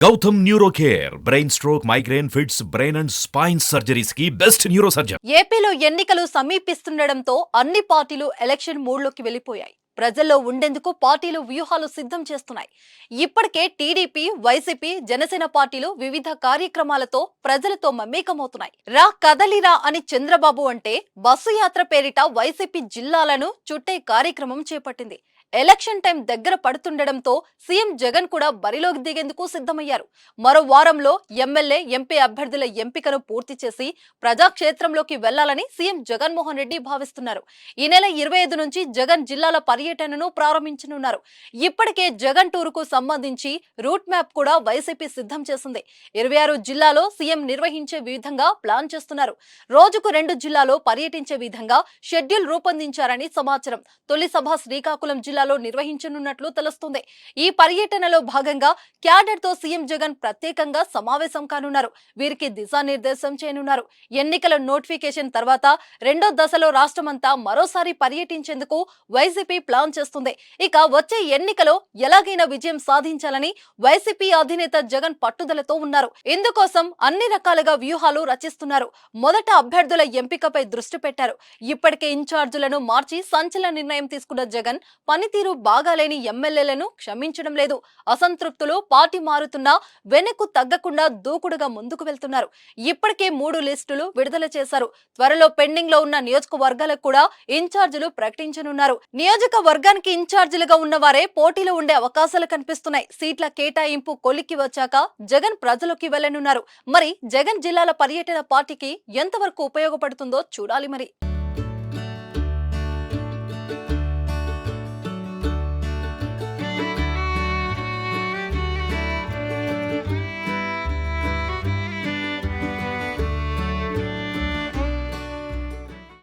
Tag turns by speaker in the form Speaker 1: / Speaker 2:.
Speaker 1: Gautam neuro care brain stroke migraine fits brain and spine surgeries కి best neurosurgeon.
Speaker 2: ఏపీలో ఎన్నికలు సమీపిస్తుండటంతో అన్ని పార్టీలు ఎలక్షన్ మూడ్లోకి వెళ్లిపోయాయి. ప్రజల్లో ఉండేందుకు పార్టీలు వ్యూహాలు సిద్ధం చేస్తున్నాయి. ఇప్పటికే టీడీపీ, వైసీపీ, జనసేన పార్టీలు వివిధ కార్యక్రమాలతో ప్రజలతో మమేకమవుతున్నాయి. రా కదలిరా అని చంద్రబాబు అంటే బస్సు యాత్ర పేరిట వైసీపీ జిల్లాలను చుట్టే కార్యక్రమం చేపట్టింది. ఎలక్షన్ టైం దగ్గర పడుతుండటంతో సీఎం జగన్ కూడా బరిలోకి దిగేందుకు సిద్ధమయ్యారు. మరో వారంలో ఎమ్మెల్యే, ఎంపీ అభ్యర్థుల ఎంపికను పూర్తి చేసి ప్రజాక్షేత్రంలోకి వెళ్లాలని సీఎం జగన్మోహన్ రెడ్డి భావిస్తున్నారు. ఈ నెల 25 నుంచి జగన్ జిల్లాల పర్యటనను ప్రారంభించనున్నారు. ఇప్పటికే జగన్ టూరుకు సంబంధించి రూట్ మ్యాప్ కూడా వైసీపీ సిద్ధం చేసింది. 26 జిల్లాలో సీఎం నిర్వహించే విధంగా ప్లాన్ చేస్తున్నారు. రోజుకు 2 జిల్లాలో పర్యటించే విధంగా షెడ్యూల్ రూపొందించారని సమాచారం. తొలి సభ శ్రీకాకుళం జిల్లాలో నిర్వహించనున్నట్లు తెలుస్తుంది. ఈ పర్యటనలో భాగంగా క్యాడర్ తో సీఎం జగన్ ప్రత్యేకంగా సమావేశం కానున్నారు. వీరికి దిశానిర్దేశం చేయనున్నారు. ఎన్నికల నోటిఫికేషన్ తర్వాత రెండో దశలో రాష్ట్రమంతా మరోసారి పర్యటించేందుకు వైసీపీ ప్లాన్ చేస్తుంది. ఇక వచ్చే ఎన్నికలో ఎలాగైనా విజయం సాధించాలని వైసీపీ అధినేత జగన్ పట్టుదలతో ఉన్నారు. ఇందుకోసం అన్ని రకాలుగా వ్యూహాలు రచిస్తున్నారు. మొదట అభ్యర్థుల ఎంపికపై దృష్టి పెట్టారు. ఇప్పటికే ఇన్ఛార్జీలను మార్చి సంచలన నిర్ణయం తీసుకున్న జగన్ పనితీరు బాగాలేని ఎమ్మెల్యేలను క్షమించడం లేదు. అసంతృప్తులు పార్టీ మారుతున్నా వెనక్కు తగ్గకుండా దూకుడుగా ముందుకు వెళ్తున్నారు. ఇప్పటికే 3 లిస్టులు విడుదల చేశారు. త్వరలో పెండింగ్ లో ఉన్న నియోజకవర్గాలకు కూడా ఇన్ఛార్జీలు ప్రకటించనున్నారు. నియోజకవర్గానికి ఇన్ఛార్జీలుగా ఉన్నవారే పోటీలో ఉండే అవకాశాలు కనిపిస్తున్నాయి. సీట్ల కేటాయింపు కొలిక్కి వచ్చాక జగన్ ప్రజలోకి వెళ్లనున్నారు. మరి జగన్ జిల్లాల పర్యటన పార్టీకి ఎంతవరకు ఉపయోగపడుతుందో చూడాలి మరి.